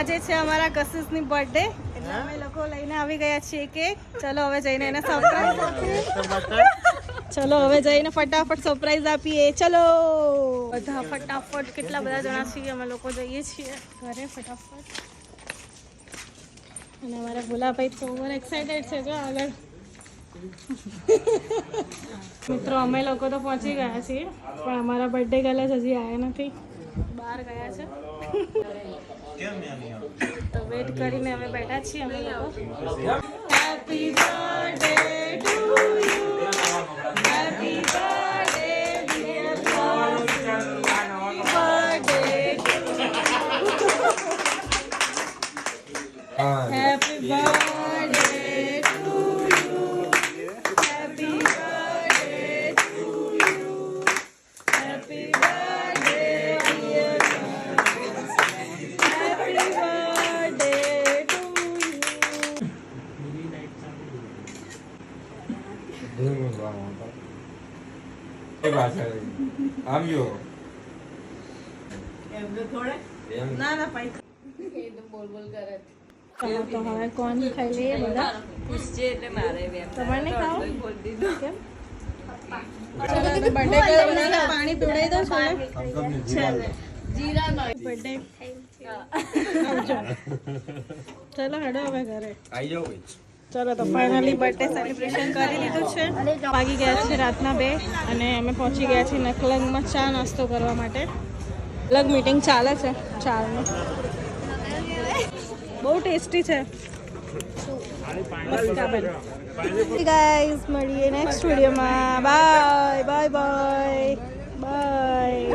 આજે છે અમારા કશિશની બર્થડે એટલે અમે લોકો લઈને આવી ગયા છીએ કેક. ચલો હવે જઈને એને સરપ્રાઈઝ આપીએ. ચલો હવે જઈને ફટાફટ સરપ્રાઈઝ આપીએ. ચલો બધા ફટાફટ, કેટલા બધા જણા છીએ અમે લોકો, જઈએ છીએ ઘરે ફટાફટ. અને અમારા ભોલાભાઈ તો ઓવર એક્સાઇટેડ છે. જો આગળ મિત્રો અમે લોકો તો પહોંચી ગયા છીએ, પણ અમારા બર્થડે ગર્લ જ હજી આવ્યા નથી, બહાર ગયા છે. તો વેટ કરીને અમે બેઠા છીએ અમે લોકો. Happy birthday to you, happy birthday dear birthday to happy birthday to you, happy birthday to you, happy birthday dear happy birthday to આવ્યો ના ના પાઈ તો હવે કોણ ખાઈ લઈએ બધા? તમારે નહીં ખાવ? કેમ? બર્થડે પાણી પીવડાવી દો બર્થડે. ચલો હેડો હવે ઘરે. આવી જાઓ. ચલો તો ફાઇનલી બર્થડે સેલિબ્રેશન કરી લીધું છે. વાગી ગયા છે રાતના 2 અને અમે પહોંચી ગયા છીએ નકલંગમાં ચા નાસ્તો કરવા માટે. અલગ મીટિંગ ચાલે છે ચાનું, બહુ ટેસ્ટી છે. ગાઈઝ મળીએ નેક્સ્ટ વિડીયોમાં. Bye bye bye bye.